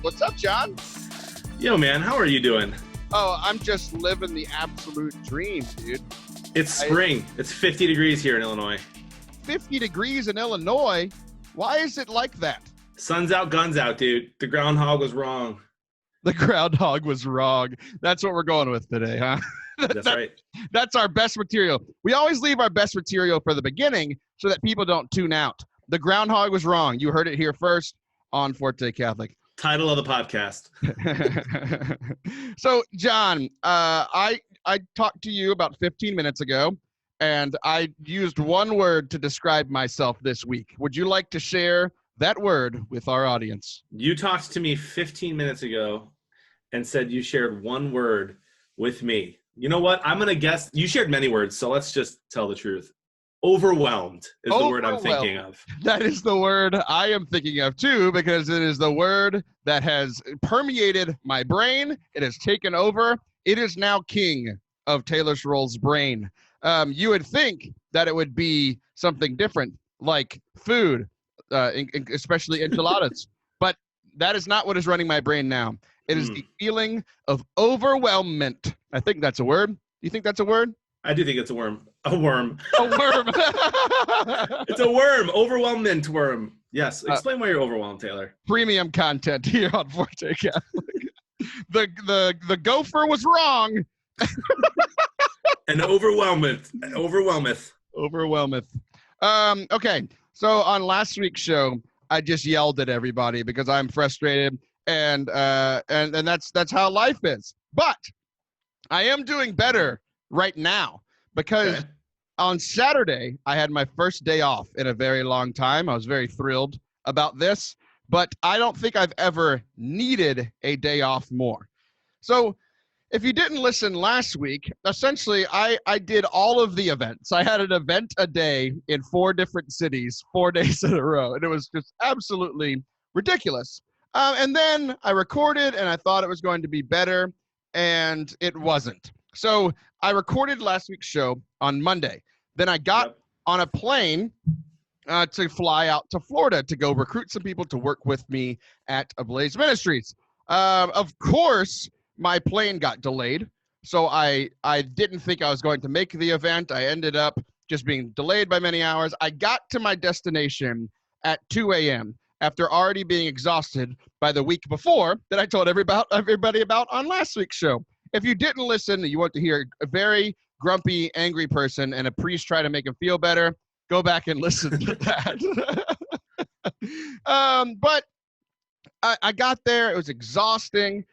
What's up, John? Yo, man, how are you doing? Oh, I'm just living the absolute dream, dude. It's spring. It's 50 degrees here in Illinois. 50 degrees in Illinois? Why is it like that? Sun's out, guns out, dude. The groundhog was wrong. The groundhog was wrong. That's what we're going with today, huh? That's right. That's our best material. We always leave our best material for the beginning so that people don't tune out. The groundhog was wrong. You heard it here first on Forte Catholic. Title of the podcast. So, John, I talked to you about 15 minutes ago, and I used one word to describe myself this week. Would you like to share that word with our audience? You talked to me 15 minutes ago and said you shared one word with me. You know what? I'm going to guess. You shared many words, so let's just tell the truth. Overwhelmed is the word I'm thinking of. That is the word I am thinking of too, because it is the word that has permeated my brain. It has taken over. It is now king of Taylor Schroll's brain. You would think that it would be something different, like food, especially enchiladas. But that is not what is running my brain now. It is the feeling of overwhelmment. I think that's a word. You think that's a word? I do think it's a worm. A worm. A worm. It's a worm. Overwhelmment worm. Yes. Explain why you're overwhelmed, Taylor. Premium content here on Forte Catholic. The gopher was wrong. And overwhelmeth. Okay. So on last week's show, I just yelled at everybody because I'm frustrated, and that's how life is. But I am doing better right now because on Saturday I had my first day off in a very long time. I was very thrilled about this, but I don't think I've ever needed a day off more. So if you didn't listen last week, essentially I did all of the events. I had an event a day in 4 different cities, 4 days in a row, and it was just absolutely ridiculous. And then I recorded, and I thought it was going to be better, and it wasn't. So I recorded last week's show on Monday. Then I got on a plane to fly out to Florida to go recruit some people to work with me at Ablaze Ministries. Of course, my plane got delayed, so I didn't think I was going to make the event. I ended up just being delayed by many hours. I got to my destination at 2 a.m. after already being exhausted by the week before that I told everybody about on last week's show. If you didn't listen, you want to hear a very grumpy, angry person and a priest try to make him feel better, go back and listen to that. But I got there. It was exhausting.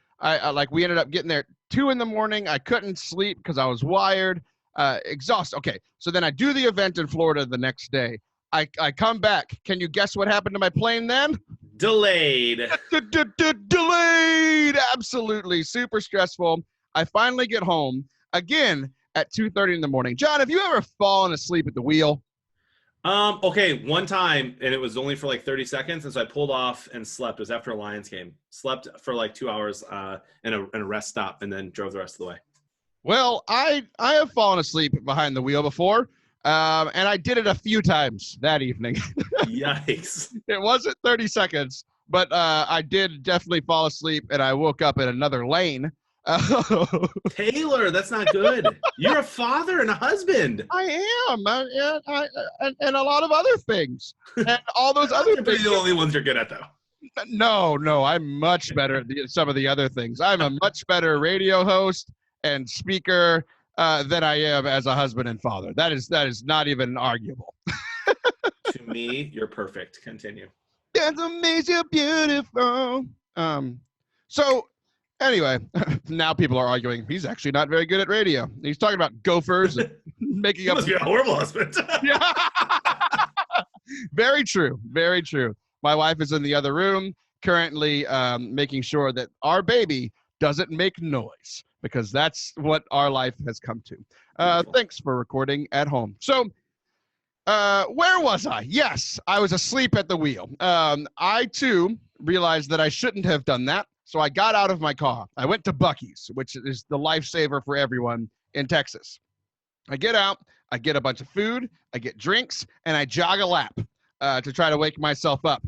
We ended up getting there at 2 a.m. I couldn't sleep because I was wired, exhausted. Okay, so then I do the event in Florida the next day. I come back. Can you guess what happened to my plane then? Delayed. Delayed. Absolutely. Super stressful. I finally get home again at 2:30 in the morning. John, have you ever fallen asleep at the wheel? Okay, one time, and it was only for like 30 seconds, and so I pulled off and slept. It was after a Lions game. Slept for like 2 hours in a rest stop, and then drove the rest of the way. Well, I have fallen asleep behind the wheel before, and I did it a few times that evening. Yikes. It wasn't 30 seconds, but I did definitely fall asleep, and I woke up in another lane. Taylor, that's not good. You're a father and a husband. I am, and a lot of other things, and all those other things. The only ones you're good at, though. No, I'm much better at some of the other things. I'm a much better radio host and speaker than I am as a husband and father. That is not even arguable. To me, you're perfect. Continue. That's amazing, beautiful. So. Anyway, now people are arguing he's actually not very good at radio. He's talking about gophers and making up. Must be a horrible husband. Yeah. Very true. Very true. My wife is in the other room currently making sure that our baby doesn't make noise because that's what our life has come to. Thanks for recording at home. So where was I? Yes, I was asleep at the wheel. I, too, realized that I shouldn't have done that. So I got out of my car. I went to Buc-ee's, which is the lifesaver for everyone in Texas. I get out, I get a bunch of food, I get drinks, and I jog a lap to try to wake myself up.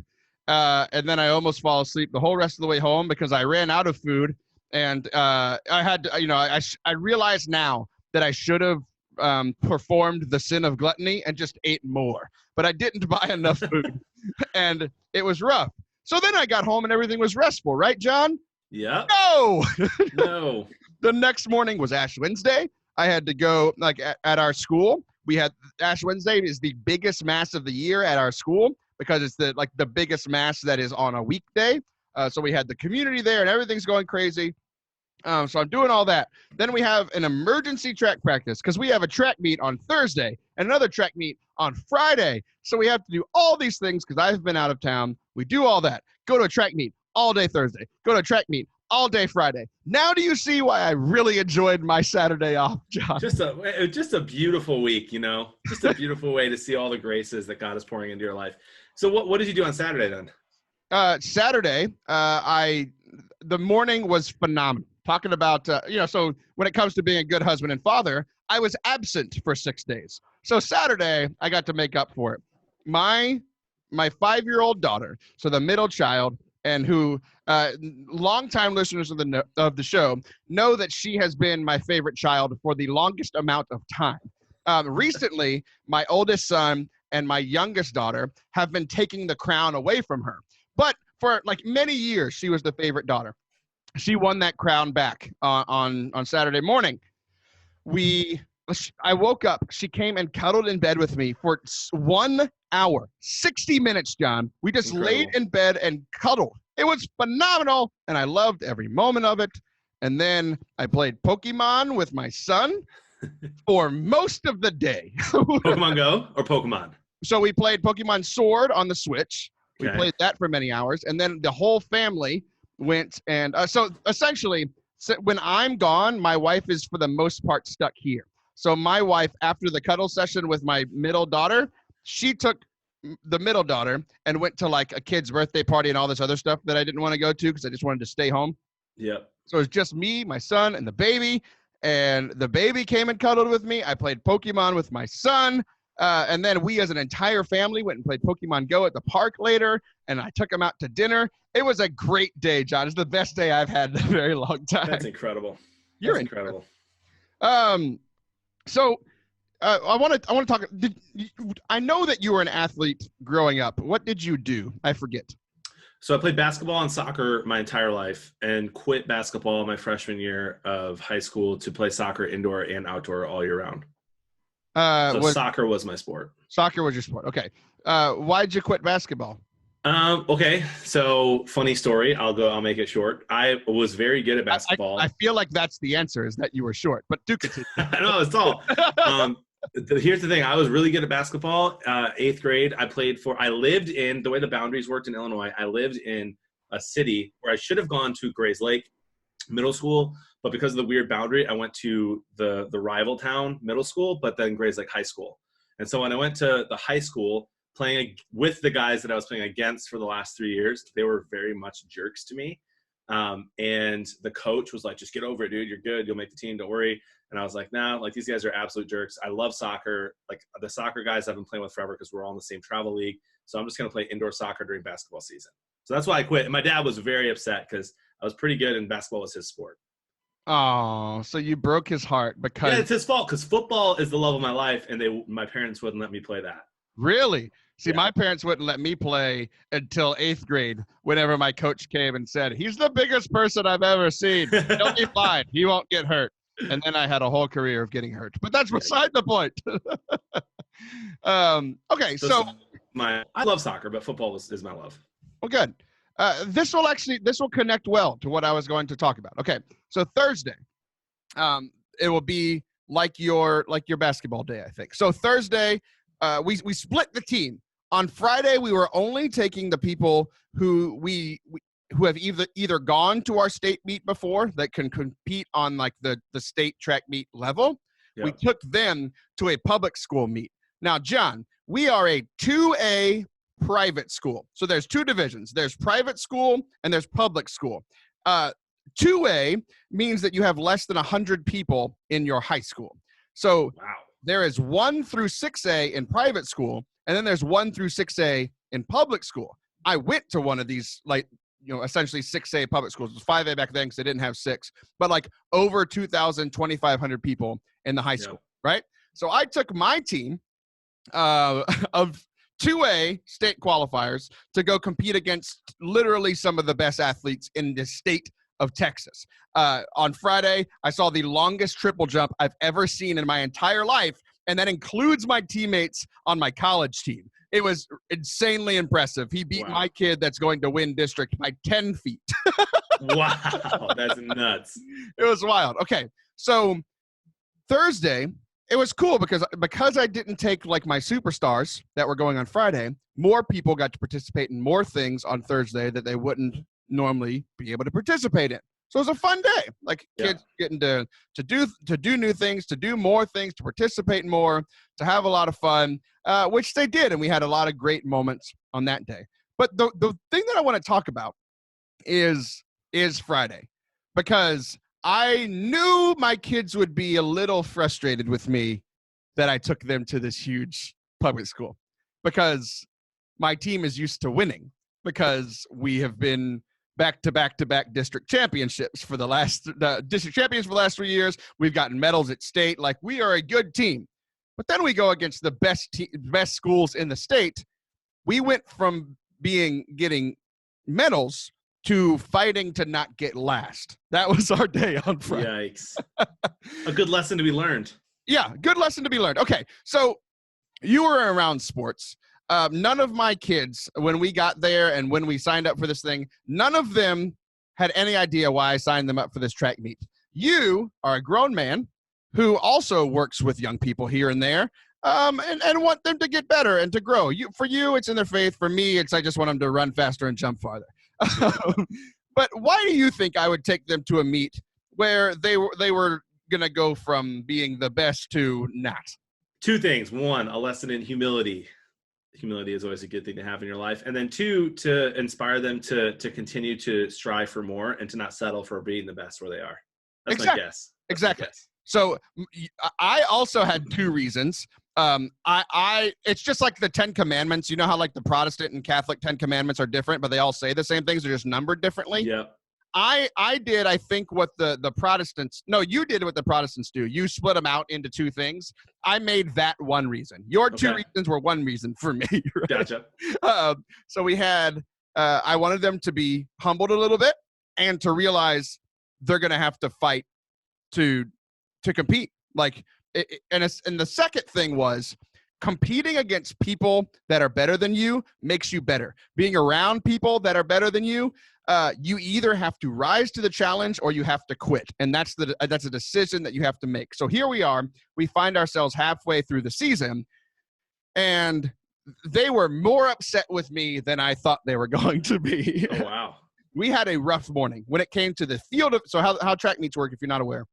And then I almost fall asleep the whole rest of the way home because I ran out of food. And I had to, I realize now that I should have performed the sin of gluttony and just ate more. But I didn't buy enough food. And it was rough. So then I got home and everything was restful, right, John? Yeah. No. No. The next morning was Ash Wednesday. I had to go at our school. We had Ash Wednesday is the biggest mass of the year at our school because it's the biggest mass that is on a weekday. So we had the community there and everything's going crazy. So I'm doing all that. Then we have an emergency track practice because we have a track meet on Thursday and another track meet on Friday. So we have to do all these things because I've been out of town. We do all that. Go to a track meet all day Thursday. Go to a track meet all day Friday. Now do you see why I really enjoyed my Saturday off, John? Just a beautiful week, just a beautiful way to see all the graces that God is pouring into your life. So what did you do on Saturday then? Saturday, the morning was phenomenal. Talking about, so when it comes to being a good husband and father, I was absent for 6 days. So Saturday, I got to make up for it. My 5-year-old daughter, so the middle child, and who longtime listeners of the show know that she has been my favorite child for the longest amount of time. Recently, my oldest son and my youngest daughter have been taking the crown away from her. But for many years, she was the favorite daughter. She won that crown back on Saturday morning. I woke up. She came and cuddled in bed with me for 1 hour, 60 minutes, John. We just laid in bed and cuddled. It was phenomenal, and I loved every moment of it. And then I played Pokemon with my son for most of the day. Pokemon Go or Pokemon? So we played Pokemon Sword on the Switch. We played that for many hours. And then the whole family went and so essentially when I'm gone, my wife is for the most part stuck here. So my wife, after the cuddle session with my middle daughter, she took the middle daughter and went to a kid's birthday party and all this other stuff that I didn't want to go to because I just wanted to stay home. Yep. So it was just me, my son, and the baby. And the baby came and cuddled with me. I played Pokemon with my son. And then we as an entire family went and played Pokemon Go at the park later. And I took him out to dinner. It was a great day, John. It's the best day I've had in a very long time. That's incredible. You're incredible. So I want to talk. I know that you were an athlete growing up. What did you do? I forget. So I played basketball and soccer my entire life and quit basketball my freshman year of high school to play soccer indoor and outdoor all year round. Soccer was my sport. Soccer was your sport. Okay. Why'd you quit basketball? Okay. So funny story. I'll make it short. I was very good at basketball. I feel like that's the answer is that you were short, but do continue. No, it's tall. Here's the thing. I was really good at basketball. 8th grade, I lived in, the way the boundaries worked in Illinois, I lived in a city where I should have gone to Grays Lake Middle School, but because of the weird boundary, I went to the rival town middle school, but then Grays Lake High School. And so when I went to the high school, playing with the guys that I was playing against for the last 3 years, they were very much jerks to me. And the coach was like, just get over it, dude. You're good. You'll make the team. Don't worry. And I was like, nah, these guys are absolute jerks. I love soccer. The soccer guys I've been playing with forever because we're all in the same travel league. So I'm just going to play indoor soccer during basketball season. So that's why I quit. And my dad was very upset because I was pretty good and basketball was his sport. Oh, so you broke his heart because... Yeah, it's his fault because football is the love of my life and my parents wouldn't let me play that. Really? See, Yeah. My parents wouldn't let me play until 8th grade whenever my coach came and said, he's the biggest person I've ever seen. He'll be fine. He won't get hurt. And then I had a whole career of getting hurt. But that's beside the point. Okay, so I love soccer, but football is my love. well, good. This will connect well to what I was going to talk about. Okay, so Thursday, it will be like your basketball day, I think. So Thursday, we split the team. On Friday, we were only taking the people who have either gone to our state meet before that can compete on the state track meet level. Yeah. We took them to a public school meet. Now, John, we are a 2A private school. So there's two divisions. There's private school and there's public school. 2A means that you have less than 100 people in your high school. So Wow. there is 1 through 6A in private school, and then there's 1 through 6A in public school. I went to one of these, like, essentially 6A public schools. It was 5A back then because they didn't have 6, but like over 2,000, 2,500 people in the high school, right? So I took my team of 2A state qualifiers to go compete against literally some of the best athletes in the state of Texas. On Friday, I saw the longest triple jump I've ever seen in my entire life, and that includes my teammates on my college team. It was insanely impressive. He beat my kid that's going to win district by 10 feet. Wow, that's nuts. It was wild. Okay, so Thursday, it was cool because I didn't take like my superstars that were going on Friday. More people got to participate in more things on Thursday that they wouldn't normally be able to participate in. So it was a fun day. Like kids getting to do new things, to do more things, to participate more, to have a lot of fun, which they did, and we had a lot of great moments on that day. But the thing that I want to talk about is Friday, because I knew my kids would be a little frustrated with me that I took them to this huge public school, because my team is used to winning, because we have been back-to-back district championships for the last district champions for the last 3 years. We've gotten medals at state. Like, we are a good team. But then we go against the best schools in the state. We went from getting medals to fighting to not get last. That was our day on Friday. Yikes. A good lesson to be learned. Yeah, good lesson to be learned. Okay, so you were around sports. None of my kids, when we got there and when we signed up for this thing, none of them had any idea why I signed them up for this track meet. You are a grown man who also works with young people here and there, and want them to get better and to grow. For you, it's in their faith. For me, it's I just want them to run faster and jump farther. But why do you think I would take them to a meet where they were going to go from being the best to not? 2 things. 1, a lesson in humility. Humility is always a good thing to have in your life. And then 2, to inspire them to continue to strive for more and to not settle for being the best where they are. That's my guess. Exactly. So I also had 2 reasons. It's just like the 10 Commandments. You know how like the Protestant and Catholic 10 Commandments are different, but they all say the same things. They're just numbered differently. Yeah. I did, I think, what the Protestants, no, you did what the Protestants do. You split them out into 2 things. I made that one reason. Your 2 reasons were one reason for me. Right? Gotcha. So we had, I wanted them to be humbled a little bit and to realize they're going to have to fight to compete. Like, and the second thing was competing against people that are better than you makes you better. Being around people that are better than you, you either have to rise to the challenge or you have to quit. And that's a decision that you have to make. So here we are. We find ourselves halfway through the season, and they were more upset with me than I thought they were going to be. Oh, wow. We had a rough morning when it came to the field of, so how track meets work, if you're not aware.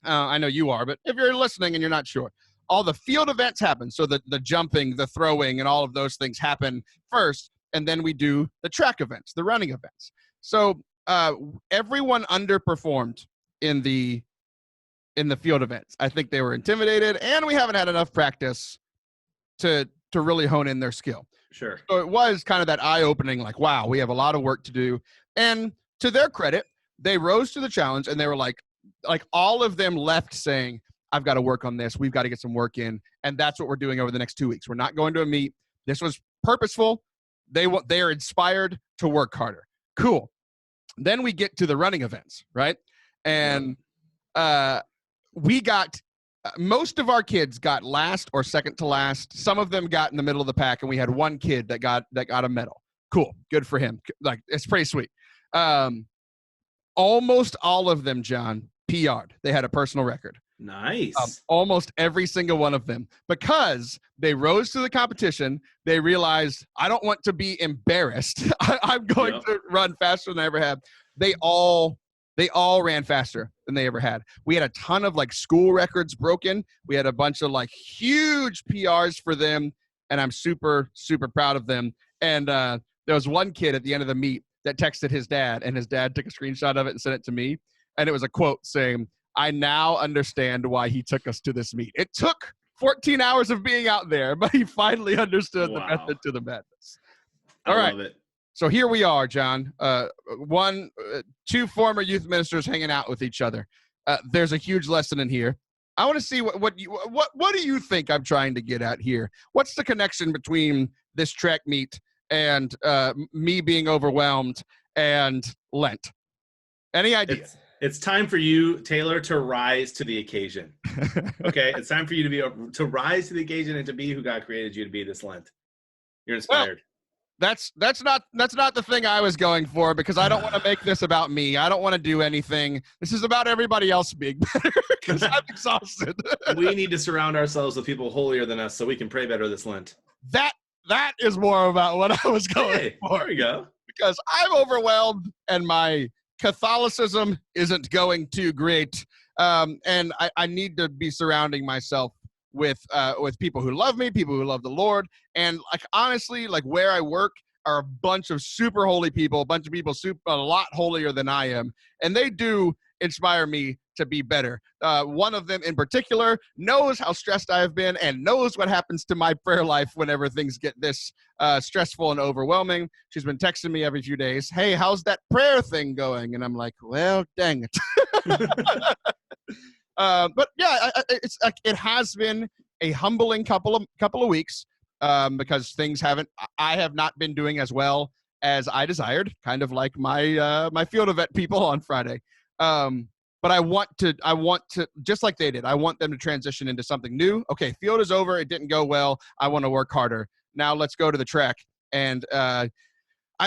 I know you are, but if you're listening and you're not sure, all the field events happen. So the jumping, the throwing, and all of those things happen first, and then we do the track events, the running events. So everyone underperformed in the field events. I think they were intimidated, and we haven't had enough practice to really hone in their skill. Sure. So it was kind of that eye-opening, like, wow, we have a lot of work to do. And to their credit, they rose to the challenge, and they were like all of them left saying, I've got to work on this. We've got to get some work in. And that's what we're doing over the next 2 weeks. We're not going to a meet. This was purposeful. They are inspired to work harder. Cool. Then we get to the running events, right? And we got most of our kids got last or second to last. Some of them got in the middle of the pack, and we had one kid that got a medal. Cool. Good for him. Like, it's pretty sweet. Almost all of them, John, PR'd. They had a personal record. Nice. Almost every single one of them, because they rose to the competition. They realized, I don't want to be embarrassed. I'm going to run faster than I ever have. They all ran faster than they ever had. We had a ton of like school records broken. We had a bunch of like huge PRs for them, and I'm super, super proud of them. And there was one kid at the end of the meet that texted his dad, and his dad took a screenshot of it and sent it to me. And it was a quote saying, I now understand why he took us to this meet. It took 14 hours of being out there, but he finally understood the method to the madness. All right. Love it. So here we are, John. Two former youth ministers hanging out with each other. There's a huge lesson in here. I want to see what do you think I'm trying to get at here? What's the connection between this track meet and me being overwhelmed and Lent? Any idea? It's time for you, Taylor, to rise to the occasion. Okay, it's time for you to rise to the occasion and to be who God created you to be this Lent. You're inspired. Well, that's not the thing I was going for, because I don't want to make this about me. I don't want to do anything. This is about everybody else being better, because I'm exhausted. We need to surround ourselves with people holier than us so we can pray better this Lent. That is more about what I was going for. There you go. Because I'm overwhelmed and my Catholicism isn't going too great. And I need to be surrounding myself with people who love me, people who love the Lord. And like, honestly, like where I work are a bunch of super holy people, a bunch of people a lot holier than I am. And they do inspire me to be better. One of them in particular knows how stressed I have been and knows what happens to my prayer life whenever things get this stressful and overwhelming. She's been texting me every few days, "Hey, how's that prayer thing going?" And I'm like, well, dang it. But yeah, it has been a humbling couple of weeks because I have not been doing as well as I desired, kind of like my field event people on Friday. But I want to, just like they did, I want them to transition into something new. Okay, field is over. It didn't go well. I want to work harder. Now let's go to the track. And I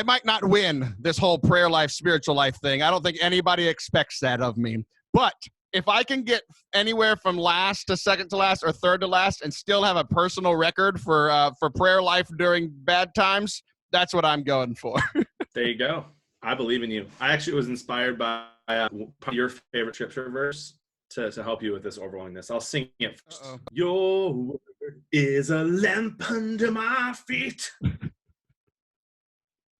might not win this whole prayer life, spiritual life thing. I don't think anybody expects that of me. But if I can get anywhere from last to second to last or third to last and still have a personal record for prayer life during bad times, that's what I'm going for. There you go. I believe in you. I actually was inspired by your favorite scripture verse to help you with this overwhelmingness. I'll sing it first. Uh-oh. Your word is a lamp under my feet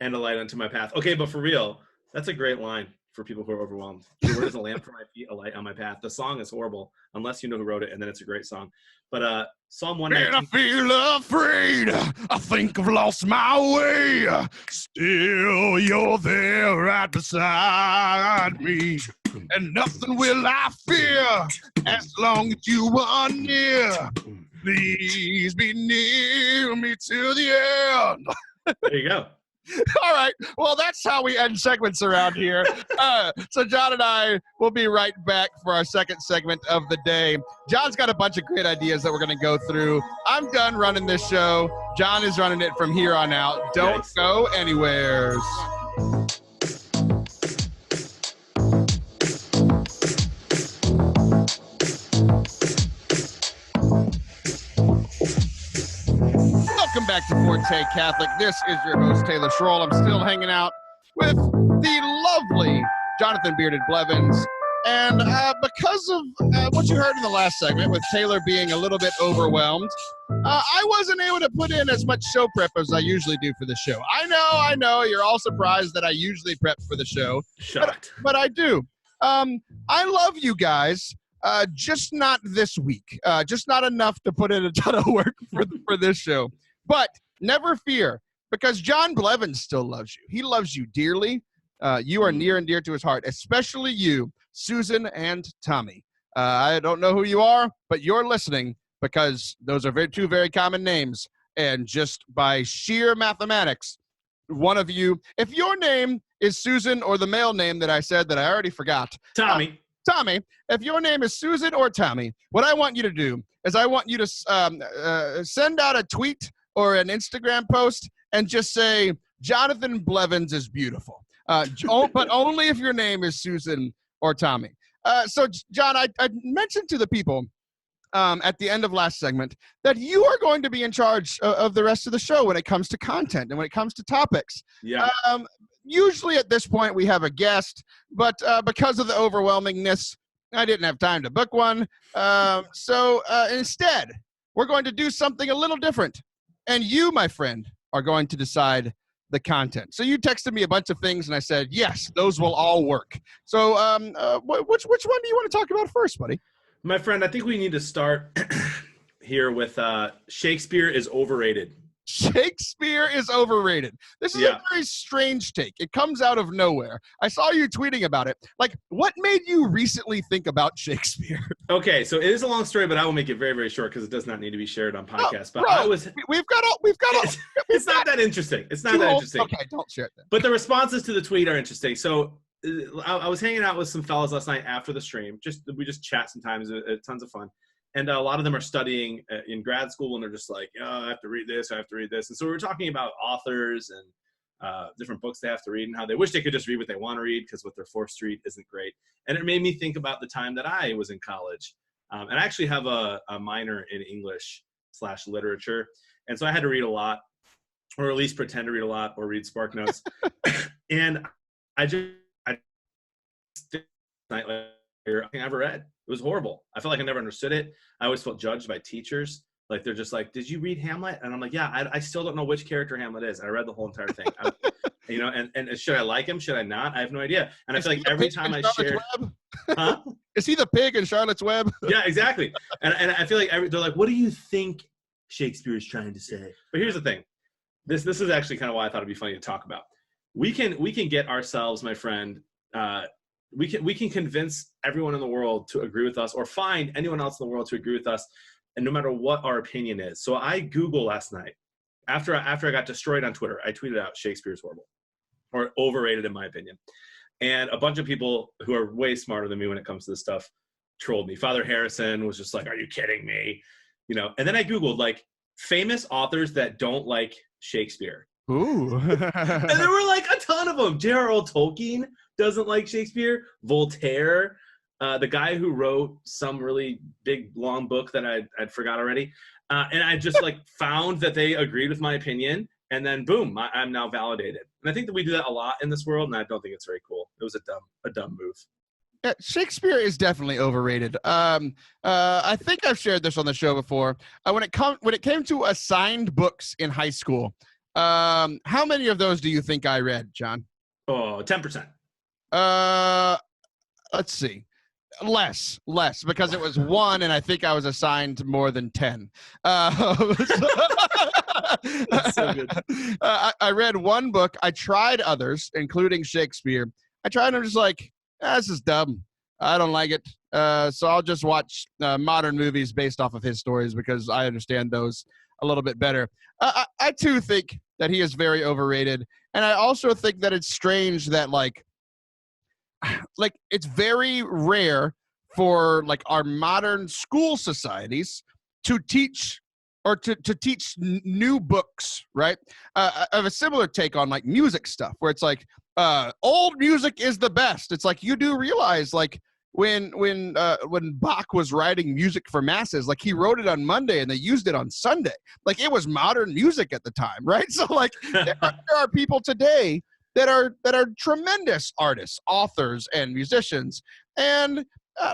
and a light unto my path. Okay, but for real, that's a great line for people who are overwhelmed. Your word is a lamp for my feet, a light on my path. The song is horrible unless you know who wrote it, and then it's a great song. But Psalm 119. And I feel afraid. I think I've lost my way. Still, you're there right beside me. And nothing will I fear as long as you are near. Please be near me to the end. There you go. All right. Well, that's how we end segments around here. So John and I will be right back for our second segment of the day. John's got a bunch of great ideas that we're going to go through. I'm done running this show. John is running it from here on out. Don't go anywhere. Welcome back to Forte Catholic. This is your host, Taylor Schroll. I'm still hanging out with the lovely Jonathan Bearded Blevins. And because of what you heard in the last segment with Taylor being a little bit overwhelmed, I wasn't able to put in as much show prep as I usually do for the show. I know. You're all surprised that I usually prep for the show. Shocked. But I do. I love you guys. Just not this week. Just not enough to put in a ton of work for this show. But never fear, because John Blevins still loves you. He loves you dearly. You are near and dear to his heart, especially you, Susan and Tommy. I don't know who you are, but you're listening because those are two very common names. And just by sheer mathematics, one of you, if your name is Susan or the male name that I said that I already forgot. Tommy, if your name is Susan or Tommy, what I want you to do is I want you to send out a tweet or an Instagram post and just say, Jonathan Blevins is beautiful. But only if your name is Susan or Tommy. So, John, I mentioned to the people at the end of last segment that you are going to be in charge of the rest of the show when it comes to content and when it comes to topics. Yeah. Usually at this point we have a guest, but because of the overwhelmingness, I didn't have time to book one. So instead, we're going to do something a little different. And you, my friend, are going to decide the content. So you texted me a bunch of things, and I said, yes, those will all work. So which one do you want to talk about first, buddy? My friend, I think we need to start here with Shakespeare is overrated. Shakespeare is overrated. This is a very strange take. It comes out of nowhere. I saw you tweeting about it. Like, what made you recently think about Shakespeare? Okay, so it is a long story, but I will make it very, very short because it does not need to be shared on podcast. But It's not that interesting. It's not that interesting. Okay, don't share it then. But the responses to the tweet are interesting. So I was hanging out with some fellas last night after the stream. We just chat sometimes. Tons of fun. And a lot of them are studying in grad school, and they're just like, oh, I have to read this, I have to read this. And so we were talking about authors and different books they have to read and how they wish they could just read what they want to read because what they're forced to read isn't great. And it made me think about the time that I was in college. And I actually have a minor in English/literature. And so I had to read a lot, or at least pretend to read a lot, or read Spark Notes. And I ever read. It was horrible. I felt like I never understood it. I always felt judged by teachers. Like, they're just like, did you read Hamlet? And I'm like, yeah, I still don't know which character Hamlet is. I read the whole entire thing. And should I like him? Should I not? I have no idea. And I feel like every time I share, is he the pig in Charlotte's Web? Yeah, exactly. And I feel like they're like, what do you think Shakespeare is trying to say? But here's the thing. This is actually kind of why I thought it'd be funny to talk about. We can get ourselves, my friend, we can convince everyone in the world to agree with us, or find anyone else in the world to agree with us, and no matter what our opinion is. So I Googled last night, after I got destroyed on Twitter, I tweeted out Shakespeare's horrible, or overrated in my opinion. And a bunch of people who are way smarter than me when it comes to this stuff trolled me. Father Harrison was just like, are you kidding me? And then I Googled like famous authors that don't like Shakespeare. Ooh. And there were like a ton of them. J.R.R. Tolkien doesn't like Shakespeare. Voltaire, the guy who wrote some really big, long book that I'd forgot already. And I just like found that they agreed with my opinion. And then boom, I'm now validated. And I think that we do that a lot in this world, and I don't think it's very cool. It was a dumb move. Yeah, Shakespeare is definitely overrated. I think I've shared this on the show before. When it came to assigned books in high school, how many of those do you think I read, John? Oh, 10%. Let's see. Less, because it was 1, and I think I was assigned more than 10. That's so good. I read 1 book. I tried others, including Shakespeare. I tried, and I'm just like, this is dumb. I don't like it. So I'll just watch modern movies based off of his stories because I understand those a little bit better. I too think that he is very overrated, and I also think that it's strange that like it's very rare for like our modern school societies to teach or to teach new books, right? I have a similar take on like music stuff where it's like old music is the best. It's like you do realize like when Bach was writing music for masses, like he wrote it on Monday and they used it on Sunday. Like it was modern music at the time, right? So like there are people today that are tremendous artists, authors, and musicians, and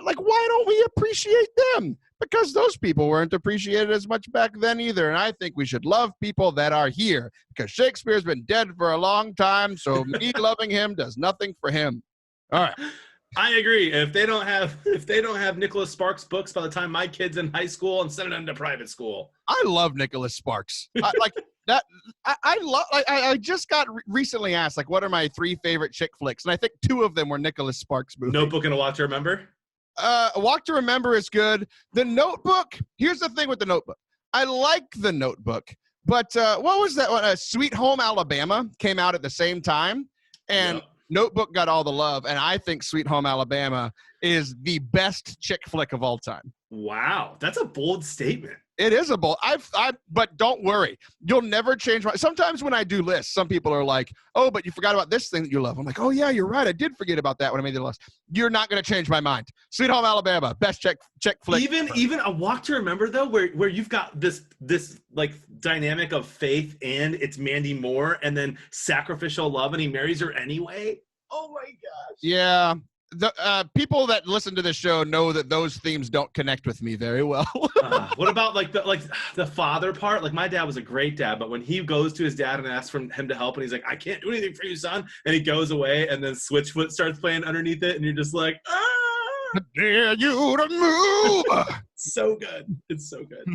like why don't we appreciate them? Because those people weren't appreciated as much back then either. And I think we should love people that are here because Shakespeare's been dead for a long time. So me loving him does nothing for him. All right. I agree. If they don't have Nicholas Sparks books by the time my kid's in high school, I'm sending them to private school. I love Nicholas Sparks. I just got recently asked like, what are my 3 favorite chick flicks? And I think 2 of them were Nicholas Sparks movies. Notebook and A Walk to Remember? A Walk to Remember is good. The Notebook, here's the thing with the Notebook. I like the Notebook, but what was that one? Sweet Home Alabama came out at the same time, and Notebook got all the love, and I think Sweet Home Alabama is the best chick flick of all time. Wow, that's a bold statement. It is a bold. But don't worry, you'll never change my. Sometimes when I do lists, some people are like, "Oh, but you forgot about this thing that you love." I'm like, "Oh yeah, you're right. I did forget about that when I made the list." You're not going to change my mind. Sweet Home Alabama, best chick flick. Even A Walk to Remember though, where you've got this like dynamic of faith and it's Mandy Moore and then sacrificial love and he marries her anyway. Oh my gosh. Yeah. The people that listen to this show know that those themes don't connect with me very well. What about the father part? Like my dad was a great dad, but when he goes to his dad and asks for him to help, and he's like, "I can't do anything for you, son," and he goes away, and then Switchfoot starts playing underneath it, and you're just like, "Ah, dare you to move!" So good. It's so good.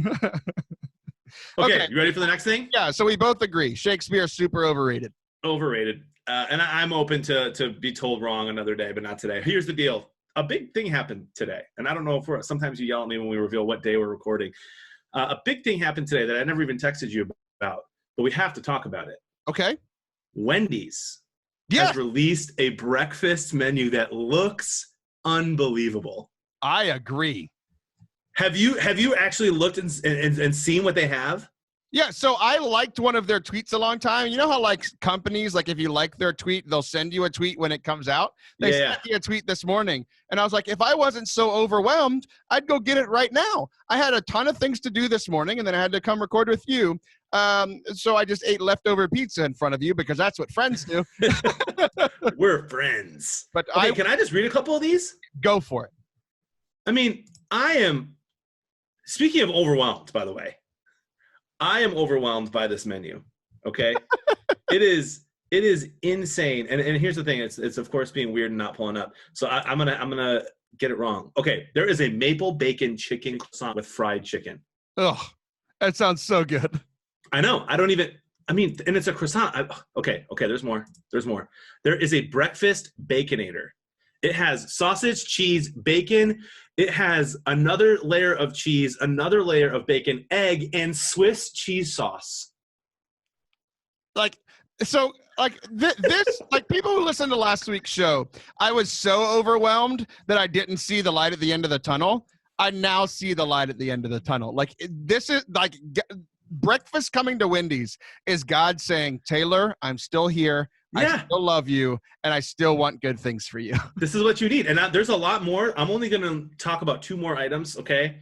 Okay, you ready for the next thing? Yeah, so we both agree. Shakespeare is super overrated. Overrated. And I'm open to be told wrong another day, but not today. Here's the deal. A big thing happened today. And I don't know if sometimes you yell at me when we reveal what day we're recording. A big thing happened today that I never even texted you about, but we have to talk about it. Okay. Wendy's has released a breakfast menu that looks unbelievable. I agree. Have you actually looked and seen what they have? Yeah, so I liked one of their tweets a long time. You know how like companies, like if you like their tweet, they'll send you a tweet when it comes out? They sent me a tweet this morning, and I was like, if I wasn't so overwhelmed, I'd go get it right now. I had a ton of things to do this morning, and then I had to come record with you. So I just ate leftover pizza in front of you because that's what friends do. We're friends. But okay, can I just read a couple of these? Go for it. I mean, speaking of overwhelmed, by the way, I am overwhelmed by this menu. Okay. It is insane. And here's the thing. It's of course being weird and not pulling up. So I'm going to get it wrong. Okay. There is a maple bacon chicken croissant with fried chicken. Oh, that sounds so good. I know. And it's a croissant. Okay. There's more. There is a breakfast baconator. It has sausage, cheese, bacon. It has another layer of cheese, another layer of bacon, egg, and Swiss cheese sauce. This, like people who listened to last week's show, I was so overwhelmed that I didn't see the light at the end of the tunnel. I now see the light at the end of the tunnel. Like this is like breakfast coming to Wendy's is God saying, Taylor, I'm still here. I still love you, and I still want good things for you. This is what you need. And there's a lot more. I'm only going to talk about 2 more items, okay?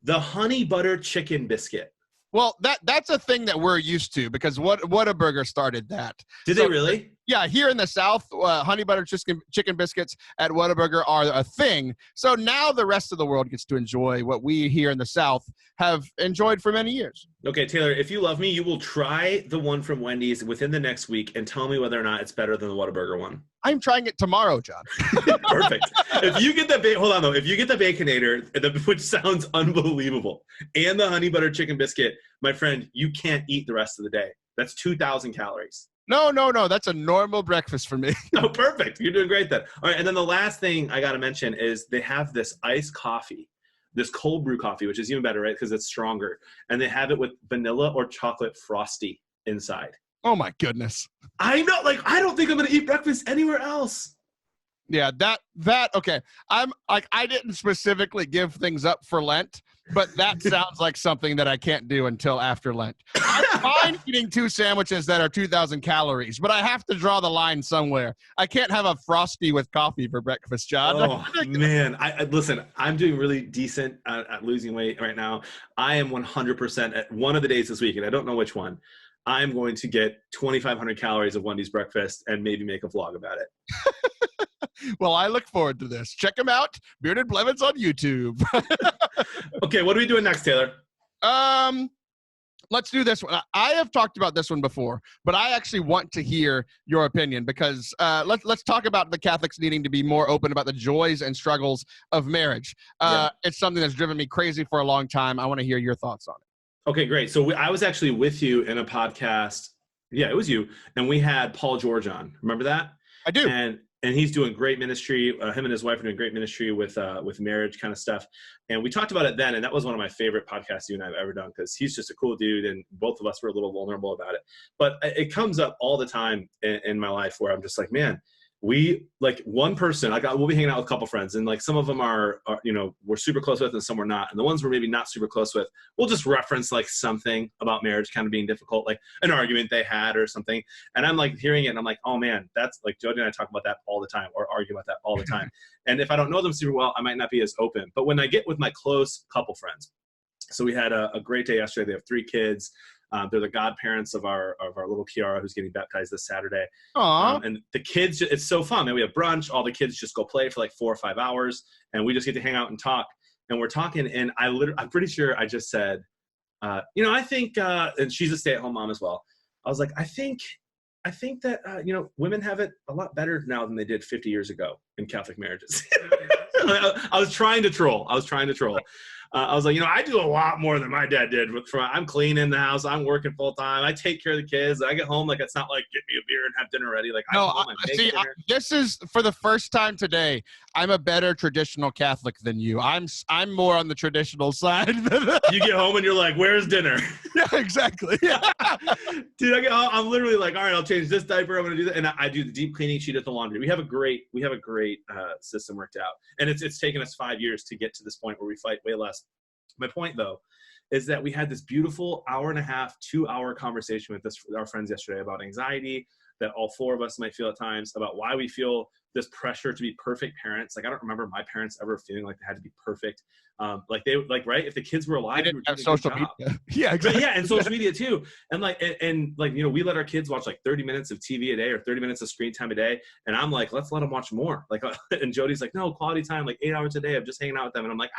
The honey butter chicken biscuit. Well, that's a thing that we're used to because Whataburger started that. Did they really? Yeah, here in the South, honey butter chicken biscuits at Whataburger are a thing. So now the rest of the world gets to enjoy what we here in the South have enjoyed for many years. Okay, Taylor, if you love me, you will try the one from Wendy's within the next week and tell me whether or not it's better than the Whataburger one. I'm trying it tomorrow, John. Perfect. If you get if you get the Baconator, which sounds unbelievable, and the honey butter chicken biscuit, my friend, you can't eat the rest of the day. That's 2,000 calories. No. That's a normal breakfast for me. Oh, perfect. You're doing great then. All right, and then the last thing I got to mention is they have this iced coffee, this cold brew coffee, which is even better, right? Because it's stronger. And they have it with vanilla or chocolate frosty inside. Oh, my goodness. I know. Like, I don't think I'm going to eat breakfast anywhere else. Yeah, okay. I'm like, I didn't specifically give things up for Lent, but that sounds like something that I can't do until after Lent. I'm fine eating 2 sandwiches that are 2,000 calories, but I have to draw the line somewhere. I can't have a Frosty with coffee for breakfast, John. Oh, man. Listen, I'm doing really decent at losing weight right now. I am 100% at one of the days this week, and I don't know which one. I'm going to get 2,500 calories of Wendy's breakfast and maybe make a vlog about it. Well, I look forward to this. Check him out, Bearded Blevins on YouTube. Okay, what are we doing next, Taylor? Let's do this one. I have talked about this one before, but I actually want to hear your opinion because let's talk about the Catholics needing to be more open about the joys and struggles of marriage. It's something that's driven me crazy for a long time. I want to hear your thoughts on it. Okay, great. So I was actually with you in a podcast. Yeah, it was you. And we had Paul George on. Remember that? I do. And he's doing great ministry. Him and his wife are doing great ministry with marriage kind of stuff. And we talked about it then, and that was one of my favorite podcasts you and I have ever done because he's just a cool dude, and both of us were a little vulnerable about it. But it comes up all the time in my life where I'm just like, man, we like one person. We'll be hanging out with a couple friends, and like some of them are we're super close with, and some we're not. And the ones we're maybe not super close with, we'll just reference like something about marriage kind of being difficult, like an argument they had or something. And I'm like hearing it, and I'm like, oh man, that's like Jody and I talk about that all the time, or argue about that all the time. And if I don't know them super well, I might not be as open. But when I get with my close couple friends, so we had a great day yesterday. They have 3 kids. They're the godparents of our little Kiara, who's getting baptized this Saturday. And the kids, it's so fun. And we have brunch. All the kids just go play for like 4 or 5 hours, and we just get to hang out and talk. And we're talking, and I'm pretty sure I just said, I think, and she's a stay-at-home mom as well. I was like, I think that women have it a lot better now than they did 50 years ago in Catholic marriages. I was trying to troll. I was like, I do a lot more than my dad did. I'm cleaning the house. I'm working full time. I take care of the kids. I get home. Like, it's not like get me a beer and have dinner ready. Like, this is for the first time today. I'm a better traditional Catholic than you. I'm more on the traditional side. You get home and you're like, where's dinner? Yeah, exactly. Yeah. Dude, I get home, I'm literally like, all right, I'll change this diaper. I'm going to do that. And I do the deep cleaning. She does the laundry. We have a great system worked out. And it's taken us 5 years to get to this point where we fight way less. My point, though, is that we had this beautiful 1.5, 2-hour conversation with our friends yesterday about anxiety that all 4 of us might feel at times, about why we feel this pressure to be perfect parents. Like, I don't remember my parents ever feeling like they had to be perfect. Right? If the kids were alive, we were doing social media. Yeah, exactly. Yeah, and social media too. And we let our kids watch like 30 minutes of TV a day or 30 minutes of screen time a day. And I'm like, let's let them watch more. Like, and Jody's like, no, quality time, like 8 hours a day of just hanging out with them. And I'm like,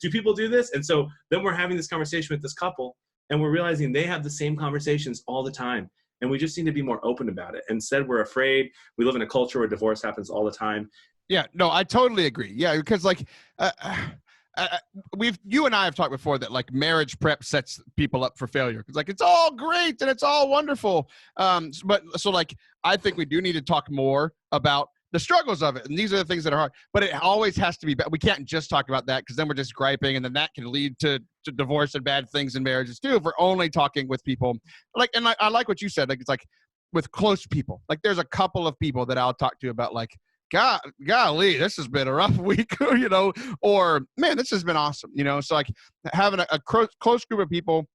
do people do this? And so then we're having this conversation with this couple, and we're realizing they have the same conversations all the time. And we just need to be more open about it. Instead, we're afraid. We live in a culture where divorce happens all the time. Yeah, no, I totally agree. Yeah, because like you and I have talked before that like marriage prep sets people up for failure. Because like it's all great and it's all wonderful. But I think we do need to talk more about the struggles of it. And these are the things that are hard. But it always has to be. We can't just talk about that because then we're just griping, and then that can lead to divorce and bad things in marriages too. If we're only talking with people I like what you said. Like it's like with close people. Like there's a couple of people that I'll talk to about like, golly, this has been a rough week, or man, this has been awesome, So like having a close group of people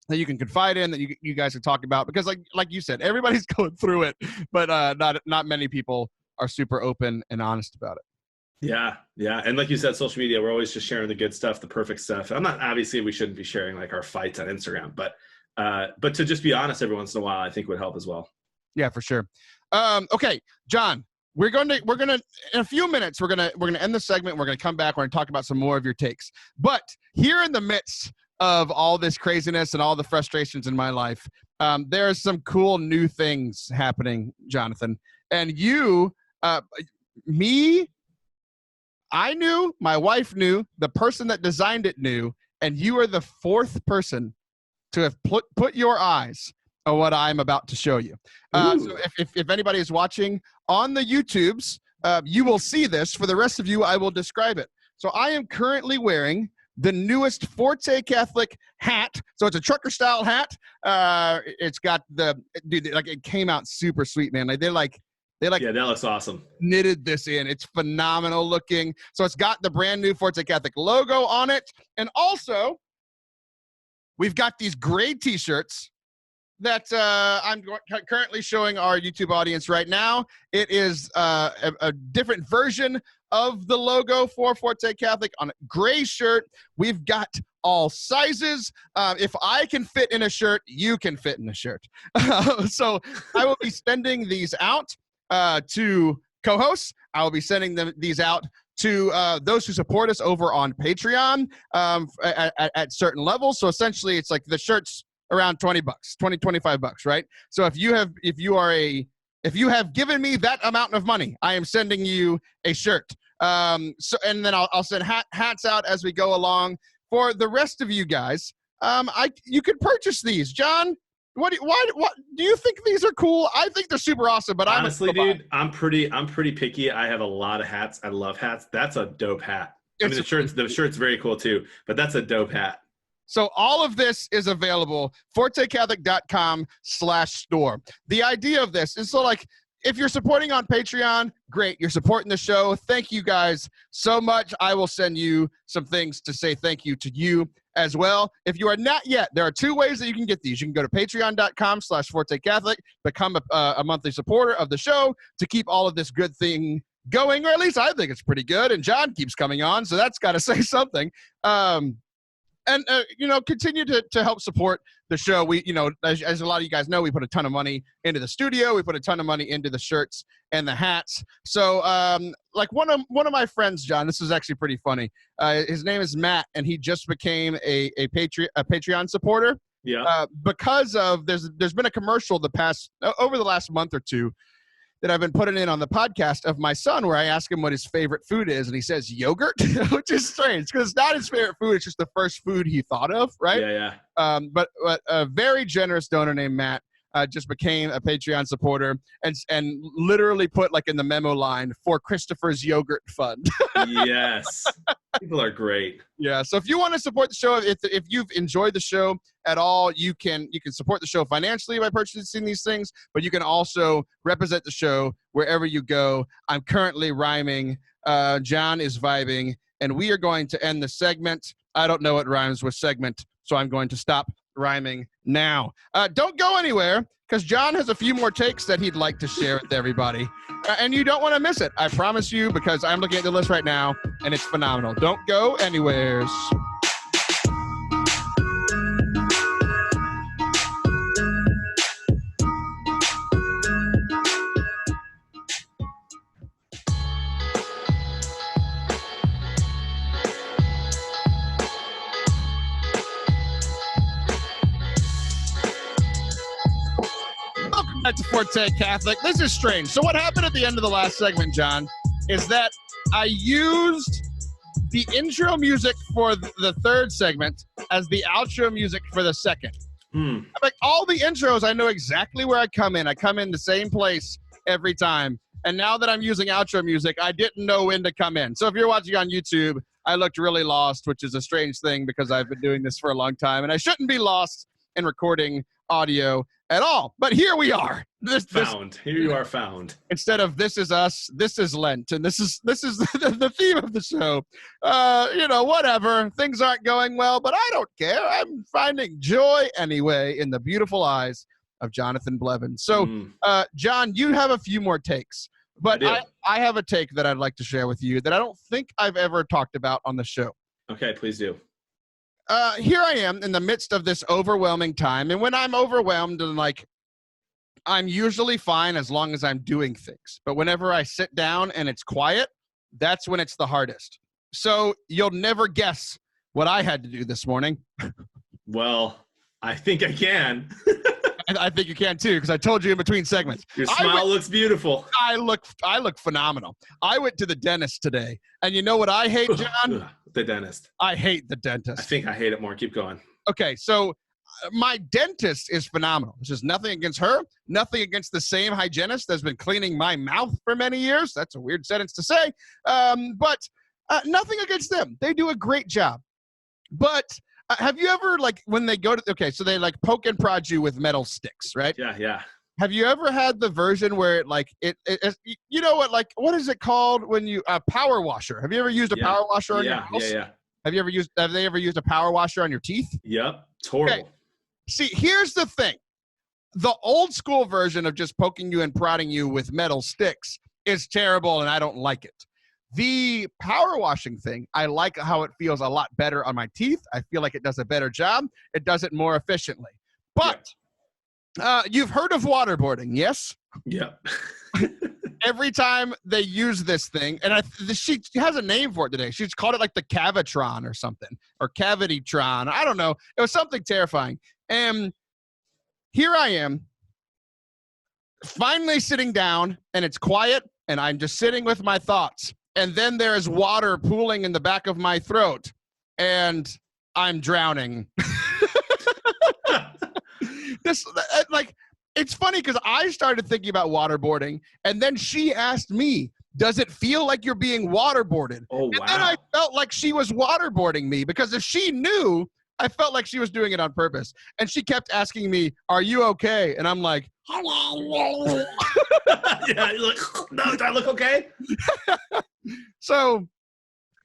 that you can confide in, that you guys can talk about, because like you said, everybody's going through it, but not many people are super open and honest about it. Yeah. And like you said, social media, we're always just sharing the good stuff, the perfect stuff. Obviously we shouldn't be sharing like our fights on Instagram, but to just be honest every once in a while, I think would help as well. Yeah, for sure. Okay, John, we're gonna in a few minutes we're gonna end the segment. We're gonna come back. We're gonna talk about some more of your takes. But here in the midst of all this craziness and all the frustrations in my life, there are some cool new things happening, Jonathan. And you, I knew, my wife knew, the person that designed it knew, and you are the 4th person to have put your eyes on what I'm about to show you. So if anybody is watching on the YouTubes, you will see this. For the rest of you, I will describe it. So I am currently wearing the newest Forte Catholic hat. So it's a trucker style hat. It's got it came out super sweet, man. Yeah, that looks awesome. Knitted this in. It's phenomenal looking. So it's got the brand new Forte Catholic logo on it. And also, we've got these gray t-shirts that I'm currently showing our YouTube audience right now. It is a different version of the logo for Forte Catholic on a gray shirt. We've got all sizes. If I can fit in a shirt, you can fit in a shirt. So I will be sending these out to co-hosts. I will be sending these out to those who support us over on Patreon at certain levels. So essentially, it's like the shirt's around $20, $25, right? So if you have given me that amount of money, I am sending you a shirt. And then I'll send hats out as we go along. For the rest of you guys, you could purchase these. John, what do you think these are cool? I think they're super awesome, but honestly, dude, I'm pretty picky. I have a lot of hats. I love hats. That's a dope hat. The shirt's very cool too, but that's a dope hat. So all of this is available, fortecatholic.com/store. The idea of this is if you're supporting on Patreon, great. You're supporting the show. Thank you guys so much. I will send you some things to say thank you to you as well. If you are not yet, there are 2 ways that you can get these. You can go to patreon.com/fortecatholic, become a monthly supporter of the show to keep all of this good thing going, or at least I think it's pretty good. And John keeps coming on, so that's got to say something. And continue to help support the show. We, as a lot of you guys know, we put a ton of money into the studio. We put a ton of money into the shirts and the hats. So, one of my friends, John, this is actually pretty funny. His name is Matt, and he just became a Patreon supporter. Yeah. Because of there's been a commercial over the last month or two that I've been putting in on the podcast of my son, where I ask him what his favorite food is, and he says yogurt, which is strange because it's not his favorite food. It's just the first food he thought of, right? Yeah. But a very generous donor named Matt just became a Patreon supporter and literally put like in the memo line for Christopher's Yogurt Fund. Yes. People are great. Yeah. So if you want to support the show, if you've enjoyed the show at all, you can support the show financially by purchasing these things, but you can also represent the show wherever you go. I'm currently rhyming. John is vibing, and we are going to end the segment. I don't know what rhymes with segment, so I'm going to stop rhyming now. Don't go anywhere, because John has a few more takes that he'd like to share with everybody, and you don't want to miss it. I promise you, because I'm looking at the list right now, and it's phenomenal. Don't go anywheres. To Forte Catholic. This is strange. So what happened at the end of the last segment, John, is that I used the intro music for the third segment as the outro music for the second. Like all the intros, I know exactly where I come in. I come in the same place every time. And now that I'm using outro music, I didn't know when to come in. So if you're watching on YouTube, I looked really lost, which is a strange thing because I've been doing this for a long time, and I shouldn't be lost in recording audio at all. But here we are. Here you are found. Instead of this is us, this is Lent, and this is the theme of the show. Whatever. Things aren't going well, but I don't care. I'm finding joy anyway in the beautiful eyes of Jonathan Blevins. So, John, you have a few more takes, but I have a take that I'd like to share with you that I don't think I've ever talked about on the show. Okay, please do. Here I am in the midst of this overwhelming time. And when I'm overwhelmed, and I'm usually fine as long as I'm doing things. But whenever I sit down and it's quiet, that's when it's the hardest. So you'll never guess what I had to do this morning. Well, I think I can. I think you can too, because I told you in between segments. Your smile looks beautiful. I look phenomenal. I went to the dentist today, and you know what I hate, John? The dentist. I hate the dentist. I think I hate it more. Keep going. Okay, so my dentist is phenomenal. This is nothing against her, nothing against the same hygienist that's been cleaning my mouth for many years. That's a weird sentence to say, but nothing against them. They do a great job. But have you ever, when they go to, so they poke and prod you with metal sticks, right? Yeah. Have you ever had the version where you know what is it called when you, power washer? Have you ever used a power washer on your house? Yeah. Have they ever used a power washer on your teeth? Yep. It's horrible. Okay. See, here's the thing. The old school version of just poking you and prodding you with metal sticks is terrible, and I don't like it. The power washing thing, I like how it feels a lot better on my teeth. I feel like it does a better job. It does it more efficiently. But you've heard of waterboarding, yes? Yeah. Every time they use this thing, and she has a name for it today. She's called it the Cavitron or something, or Cavitytron. I don't know. It was something terrifying. And here I am, finally sitting down, and it's quiet, and I'm just sitting with my thoughts. And then there is water pooling in the back of my throat, and I'm drowning. It's funny because I started thinking about waterboarding, and then she asked me, does it feel like you're being waterboarded? Oh, and wow. then I felt like she was waterboarding me, because if she knew, I felt like she was doing it on purpose. And she kept asking me, are you okay? And I'm like, hello. Yeah, you're like, no, do I look okay? So,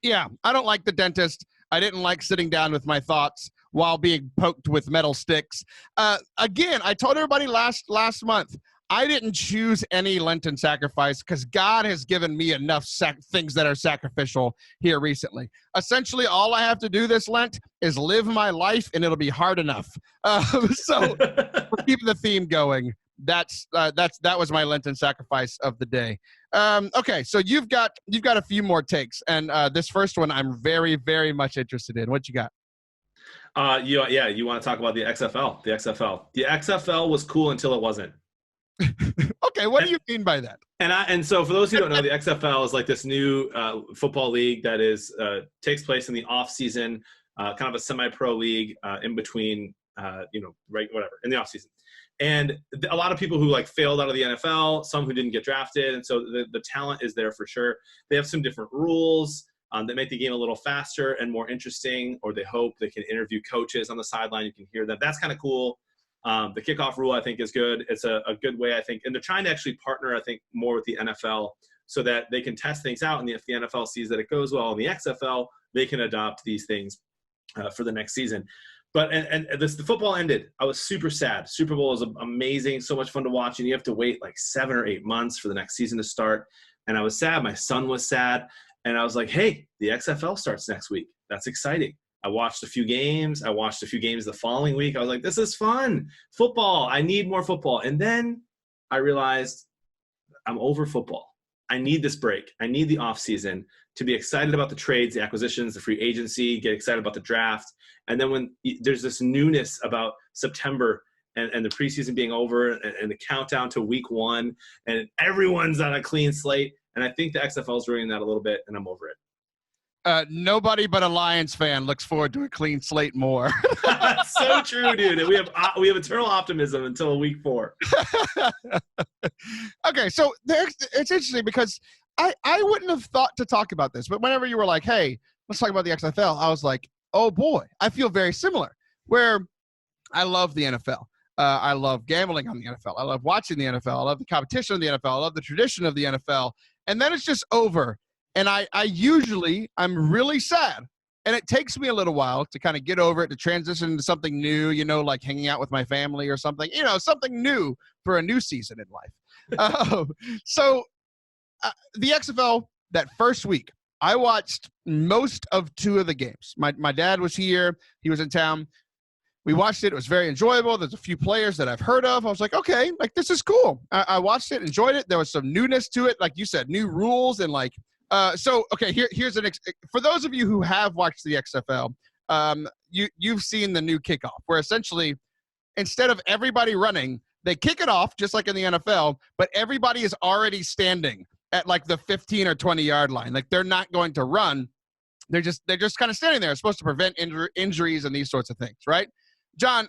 yeah, I don't like the dentist. I didn't like sitting down with my thoughts while being poked with metal sticks. Again, I told everybody last month, I didn't choose any Lenten sacrifice because God has given me enough things that are sacrificial here recently. Essentially, all I have to do this Lent is live my life, and it'll be hard enough. So we're keeping the theme going. That was my Lenten sacrifice of the day. Okay, so you've got a few more takes, and this first one I'm very, very much interested in. What you got? You want to talk about the XFL? The XFL was cool until it wasn't. Okay, Okay, what do you mean by that? And so for those who don't know, the XFL is like this new football league that is takes place in the off season, kind of a semi-pro league in between, whatever in the off season. And a lot of people who like failed out of the NFL, some who didn't get drafted, and so the talent is there for sure. They have some different rules that make the game a little faster and more interesting, or they hope they can interview coaches on the sideline. You can hear them. That's kind of cool. The kickoff rule, I think, is good. It's a good way, I think. And they're trying to actually partner, I think, more with the NFL so that they can test things out. And if the NFL sees that it goes well in the XFL, they can adopt these things for the next season. But the football ended. I was super sad. Super Bowl was amazing, so much fun to watch. And you have to wait like 7 or 8 months for the next season to start. And I was sad. My son was sad. And I was like, hey, the XFL starts next week. That's exciting. I watched a few games. I watched a few games the following week. I was like, this is fun. Football. I need more football. And then I realized I'm over football. I need this break. I need the off season to be excited about the trades, the acquisitions, the free agency, get excited about the draft. And then when there's this newness about September and the preseason being over and the countdown to week 1 and everyone's on a clean slate. And I think the XFL is ruining that a little bit, and I'm over it. Nobody but a Lions fan looks forward to a clean slate more. That's so true, dude. We have eternal optimism until week 4. Okay, so it's interesting because I wouldn't have thought to talk about this, but whenever you were like, hey, let's talk about the XFL, I was like, oh boy, I feel very similar, where I love the NFL. I love gambling on the NFL. I love watching the NFL. I love the competition of the NFL. I love the tradition of the NFL. And then it's just over. And I'm really sad. And it takes me a little while to kind of get over it, to transition into something new, like hanging out with my family or something, something new for a new season in life. So the XFL, that first week, I watched most of 2 of the games. My dad was here. He was in town. We watched it. It was very enjoyable. There's a few players that I've heard of. I was like, okay, like this is cool. I watched it, enjoyed it. There was some newness to it. Like you said, new rules and like, here's for those of you who have watched the XFL, you've seen the new kickoff where essentially instead of everybody running, they kick it off just like in the NFL, but everybody is already standing at like the 15 or 20 yard line. Like they're not going to run. They're just kind of standing there. It's supposed to prevent injuries and these sorts of things, right? John,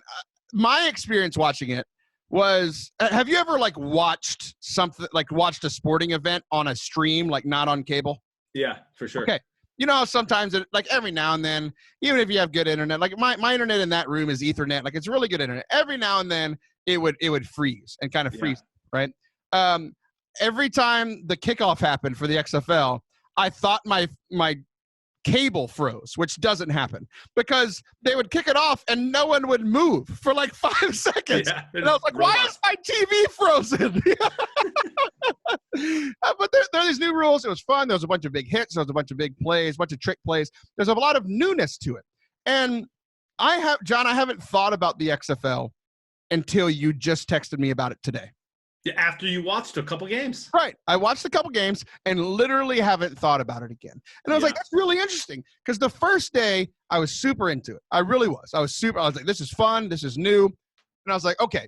my experience watching it was, have you ever like watched a sporting event on a stream, like not on cable? Yeah, for sure. Okay. Sometimes like every now and then, even if you have good internet, like my internet in that room is Ethernet. Like it's really good internet. Every now and then it would freeze and kind of freeze, right? Every time the kickoff happened for the XFL, I thought my cable froze, which doesn't happen because they would kick it off and no one would move for like 5 seconds. Yeah, and I was like, why is my TV frozen? But there are these new rules. It was fun. There was a bunch of big hits. There was a bunch of big plays, a bunch of trick plays. There's a lot of newness to it. And I haven't thought about the XFL until you just texted me about it today. After you watched a couple games. Right. I watched a couple games and literally haven't thought about it again. And I was like, that's really interesting. Because the first day, I was super into it. I really was. I was like, this is fun. This is new. And I was like, okay.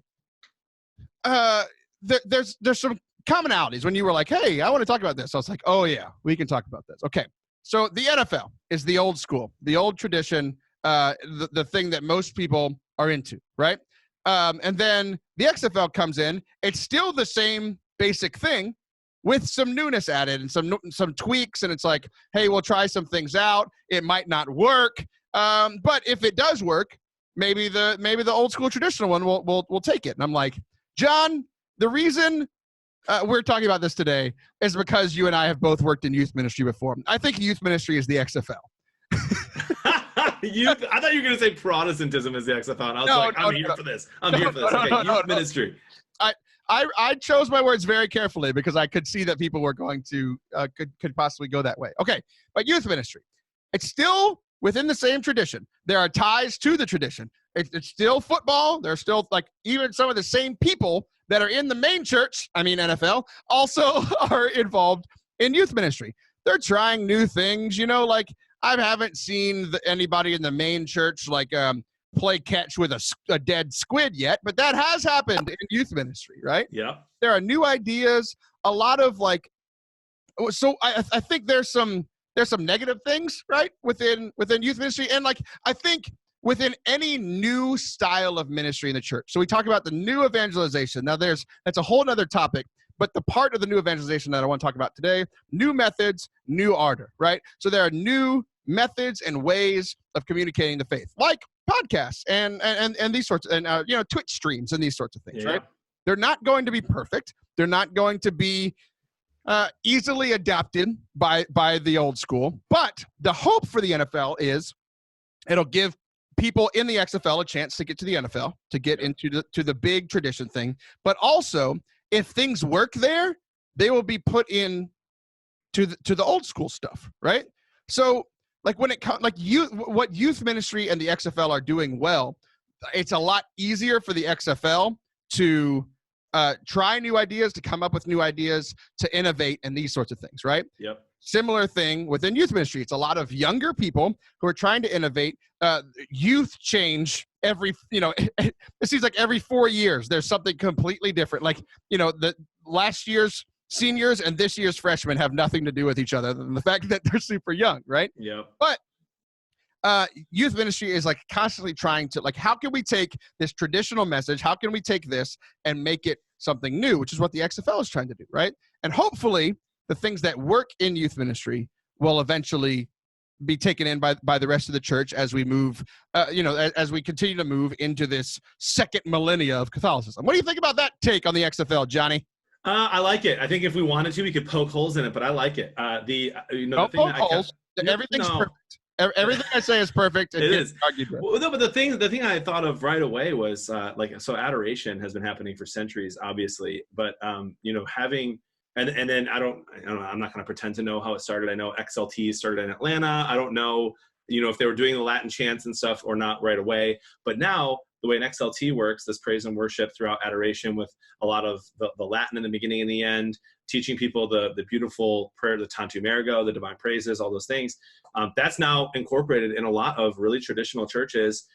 There's some commonalities when you were like, hey, I want to talk about this. I was like, oh, yeah, we can talk about this. Okay. So the NFL is the old school, the old tradition, the thing that most people are into, right? And then the XFL comes in. It's still the same basic thing with some newness added and some tweaks. And it's like, hey, we'll try some things out. It might not work. But if it does work, maybe the old school traditional one will take it. And I'm like, John, the reason we're talking about this today is because you and I have both worked in youth ministry before. I think youth ministry is the XFL. I thought you were going to say Protestantism is the XFL. And I was I'm here for this. I'm here for this. Okay, youth ministry. I chose my words very carefully because I could see that people were going to could possibly go that way. Okay, but youth ministry, it's still within the same tradition. There are ties to the tradition. It's still football. There's still like even some of the same people that are in the main church, I mean NFL, also are involved in youth ministry. They're trying new things, like I haven't seen anybody in the main church like play catch with a dead squid yet, but that has happened in youth ministry, right? Yeah. There are new ideas, a lot of like, so I think there's some negative things, right, within youth ministry, and like I think within any new style of ministry in the church. So we talk about the new evangelization. Now that's a whole nother topic, but the part of the new evangelization that I want to talk about today, new methods, new ardor, right? So there are new methods and ways of communicating the faith, like podcasts and these sorts, and Twitch streams and these sorts of things, right? They're not going to be perfect. They're not going to be easily adapted by the old school. But the hope for the NFL is it'll give people in the XFL a chance to get to the NFL, to get into the big tradition thing. But also, if things work there, they will be put in to the old school stuff, right? So, like when it comes, like what youth ministry and the XFL are doing well, it's a lot easier for the XFL to try new ideas, to come up with new ideas, to innovate, and these sorts of things, right? Yep. Similar thing within youth ministry. It's a lot of younger people who are trying to innovate. Youth change it seems like every 4 years there's something completely different. Like, the last year's seniors and this year's freshmen have nothing to do with each other than the fact that they're super young, right? Yeah. But youth ministry is like constantly trying to, like, how can we take this traditional message? How can we take this and make it something new, which is what the XFL is trying to do, right? And hopefully the things that work in youth ministry will eventually be taken in by the rest of the church as we move, as we continue to move into this second millennia of Catholicism. What do you think about that take on the XFL, Johnny? I like it. I think if we wanted to, we could poke holes in it, but I like it. Don't poke holes. Everything's perfect. Everything I say is perfect. It is. Well, no, but the thing I thought of right away was adoration has been happening for centuries, obviously, but having and then I don't know, I'm not going to pretend to know how it started. I know XLT started in Atlanta. I don't know, if they were doing the Latin chants and stuff or not right away, but now the way an XLT works, this praise and worship throughout adoration with a lot of the Latin in the beginning and the end, teaching people the beautiful prayer, the Tantum Ergo, the divine praises, all those things. That's now incorporated in a lot of really traditional churches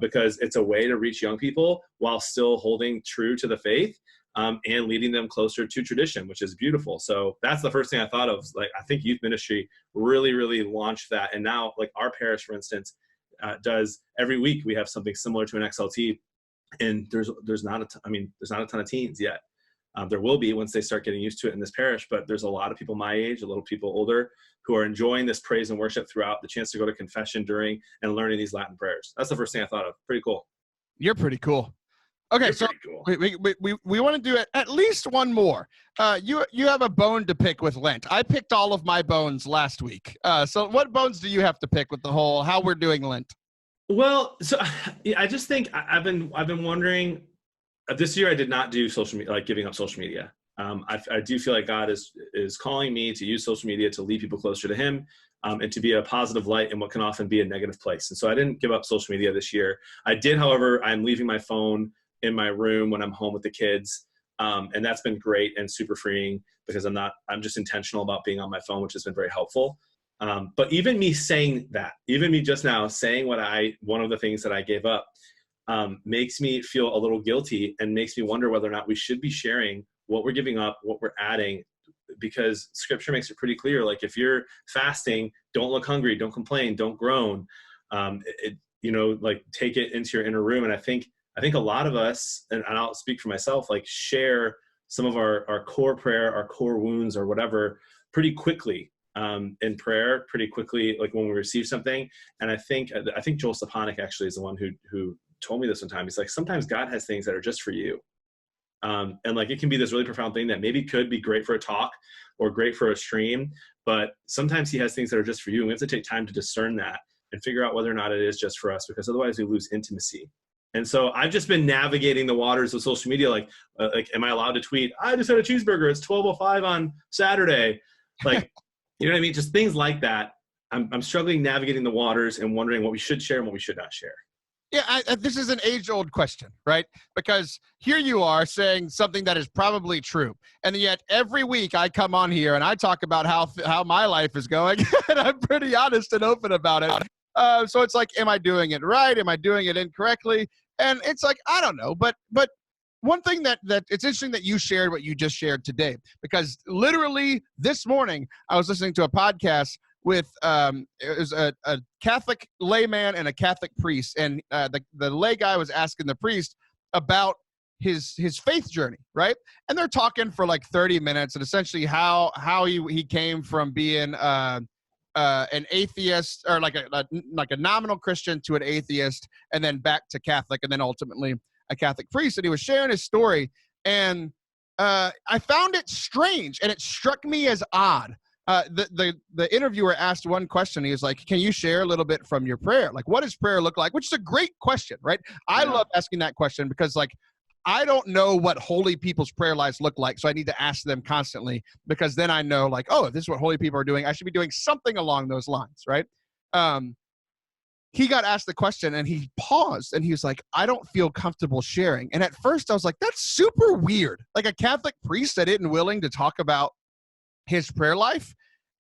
because it's a way to reach young people while still holding true to the faith and leading them closer to tradition, which is beautiful. So that's the first thing I thought of. Like, I think youth ministry really, really launched that. And now, like, our parish, for instance, does every week we have something similar to an XLT, and there's not a ton of teens yet. There will be once they start getting used to it in this parish, but there's a lot of people my age, a little people older, who are enjoying this praise and worship throughout, the chance to go to confession during and learning these Latin prayers. That's the first thing I thought of. Pretty cool. You're pretty cool. Okay, so cool. we want to do it at least one more. You have a bone to pick with Lent. I picked all of my bones last week. So what bones do you have to pick with the whole how we're doing Lent? Well, so I just think I've been wondering. This year I did not do social media, like giving up social media. I do feel like God is calling me to use social media to lead people closer to Him, and to be a positive light in what can often be a negative place. And so I didn't give up social media this year. I did, however, I'm leaving my phone in my room when I'm home with the kids. And that's been great and super freeing because I'm just intentional about being on my phone, which has been very helpful. But even me saying that, even me just now saying one of the things that I gave up, makes me feel a little guilty and makes me wonder whether or not we should be sharing what we're giving up, what we're adding, because Scripture makes it pretty clear. Like, if you're fasting, don't look hungry, don't complain, don't groan, take it into your inner room. And I think a lot of us, and I'll speak for myself, like, share some of our core prayer, our core wounds or whatever pretty quickly in prayer, pretty quickly, like when we receive something. And I think Joel Stepanek actually is the one who told me this one time. He's like, sometimes God has things that are just for you. And like, it can be this really profound thing that maybe could be great for a talk or great for a stream, but sometimes He has things that are just for you. And we have to take time to discern that and figure out whether or not it is just for us, because otherwise we lose intimacy. And so I've just been navigating the waters of social media. Like, am I allowed to tweet, I just had a cheeseburger, it's 12:05 on Saturday? Like, you know what I mean? Just things like that. I'm struggling navigating the waters and wondering what we should share and what we should not share. Yeah, this is an age-old question, right? Because here you are saying something that is probably true, and yet every week I come on here and I talk about how my life is going, and I'm pretty honest and open about it. So it's like, am I doing it right? Am I doing it incorrectly? And it's like, I don't know. But one thing that it's interesting that you shared what you just shared today, because literally this morning I was listening to a podcast with it was a Catholic layman and a Catholic priest, and the lay guy was asking the priest about his faith journey, right? And they're talking for like 30 minutes, and essentially how he came from being an atheist, or like a nominal Christian, to an atheist, and then back to Catholic, and then ultimately a Catholic priest. And he was sharing his story, and I found it strange, and it struck me as odd. The interviewer asked one question. He was like, can you share a little bit from your prayer? Like, what does prayer look like? Which is a great question, right? I love asking that question, because like, I don't know what holy people's prayer lives look like, so I need to ask them constantly, because then I know, like, oh, if this is what holy people are doing, I should be doing something along those lines, right? He got asked the question, and he paused, and he was like, I don't feel comfortable sharing. And at first I was like, that's super weird. Like, a Catholic priest that isn't willing to talk about his prayer life.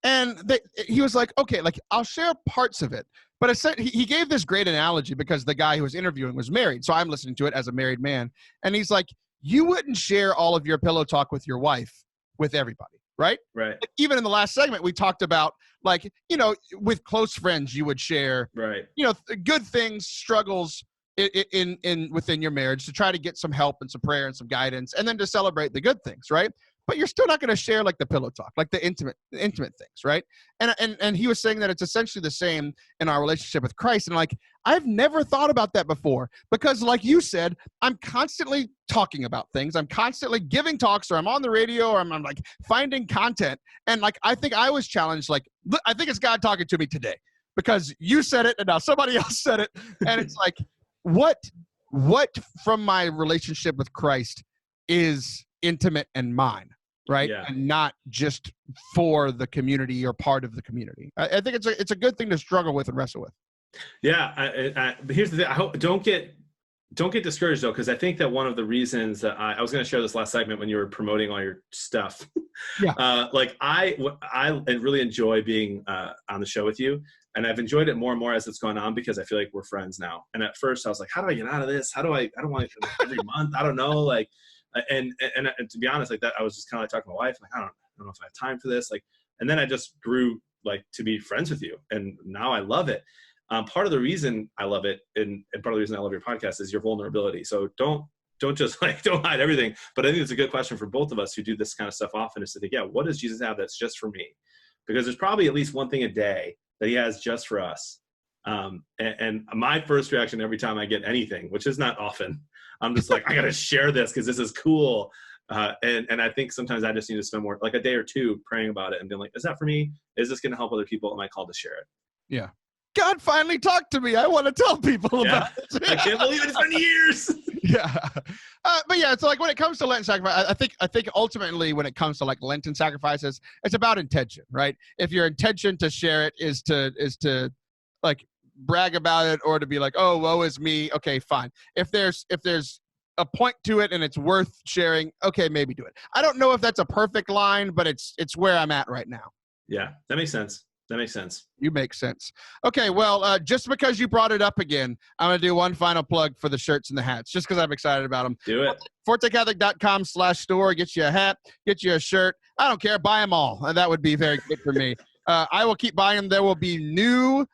And he was like, okay, like, I'll share parts of it. But he gave this great analogy, because the guy who was interviewing was married. So I'm listening to it as a married man. And he's like, you wouldn't share all of your pillow talk with your wife with everybody, right? Right. Like, even in the last segment, we talked about, like, you know, with close friends, you would share, right, you know, good things, struggles in within your marriage, to try to get some help and some prayer and some guidance, and then to celebrate the good things, right? But you're still not going to share like the pillow talk, like the intimate things, right? And he was saying that it's essentially the same in our relationship with Christ. And like, I've never thought about that before, because like you said, I'm constantly talking about things. I'm constantly giving talks, or I'm on the radio, or I'm like finding content. And like, I think I was challenged. Like, I think it's God talking to me today, because you said it and now somebody else said it. And it's like, what from my relationship with Christ is intimate and mine, right? Yeah. And not just for the community or part of the community. I think it's a good thing to struggle with and wrestle with. Yeah. But here's the thing. I hope don't get discouraged though, because I think that one of the reasons that I was going to share this last segment when you were promoting all your stuff. Yeah. Like I really enjoy being on the show with you, and I've enjoyed it more and more as it's gone on, because I feel like we're friends now. And at first I was like, how do I get out of this? I don't want to every month. I don't know. Like, and to be honest, like that, I was just kind of like talking to my wife, like, I don't know if I have time for this. Like, and then I just grew like to be friends with you, and now I love it. Part of the reason I love it, and part of the reason I love your podcast, is your vulnerability. So don't just like, don't hide everything. But I think it's a good question for both of us who do this kind of stuff often, is to think, yeah, what does Jesus have that's just for me? Because there's probably at least one thing a day that he has just for us. And my first reaction every time I get anything, which is not often, I'm just like, I got to share this because this is cool. And I think sometimes I just need to spend more, like a day or two, praying about it and being like, is that for me? Is this going to help other people? Am I called to share it? Yeah. God finally talked to me. I want to tell people about it. I can't believe it. It's been years. Yeah. But yeah, it's like when it comes to Lenten sacrifice, I think ultimately when it comes to like Lenten sacrifices, it's about intention, right? If your intention to share it is to like brag about it, or to be like, oh, woe is me. Okay, fine. If there's a point to it and it's worth sharing, okay, maybe do it. I don't know if that's a perfect line, but it's where I'm at right now. Yeah, that makes sense. That makes sense. You make sense. Okay, well, just because you brought it up again, I'm going to do one final plug for the shirts and the hats, just because I'm excited about them. Do it. ForteCatholic.com/store. Get you a hat, get you a shirt. I don't care. Buy them all. And that would be very good for me. I will keep buying them. There will be new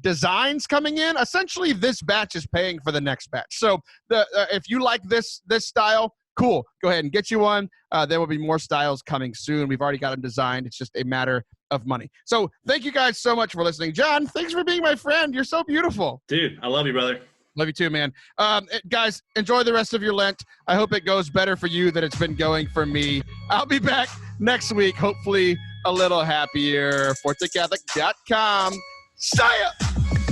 designs coming in. Essentially, this batch is paying for the next batch. So if you like this style, cool. Go ahead and get you one. There will be more styles coming soon. We've already got them designed. It's just a matter of money. So thank you guys so much for listening. John, thanks for being my friend. You're so beautiful. Dude, I love you, brother. Love you too, man. Guys, enjoy the rest of your Lent. I hope it goes better for you than it's been going for me. I'll be back next week, hopefully a little happier. ForteCatholic.com. See ya!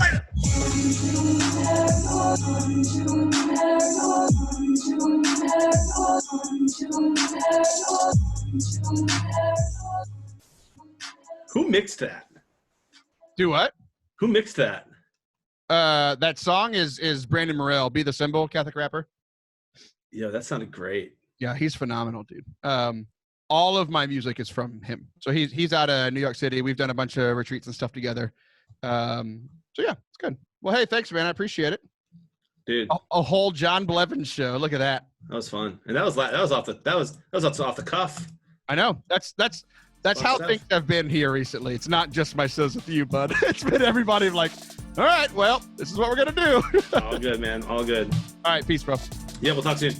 Later. Who mixed that? Do what? Who mixed that? That song is Brandon Morell, Be the Symbol, Catholic rapper. Yeah, that sounded great. Yeah, he's phenomenal, dude. All of my music is from him. So he's out of New York City. We've done a bunch of retreats and stuff together. So So yeah, it's good. Well, hey, thanks, man. I appreciate it. Dude, A whole John Blevins show. Look at that. that was fun, and that was off the cuff. I know. That's how things have been here recently. It's not just my shows with you, bud. It's been everybody like, all right, well, this is what we're gonna do. All good, man. All good. All right, peace, bro. Yeah, we'll talk soon.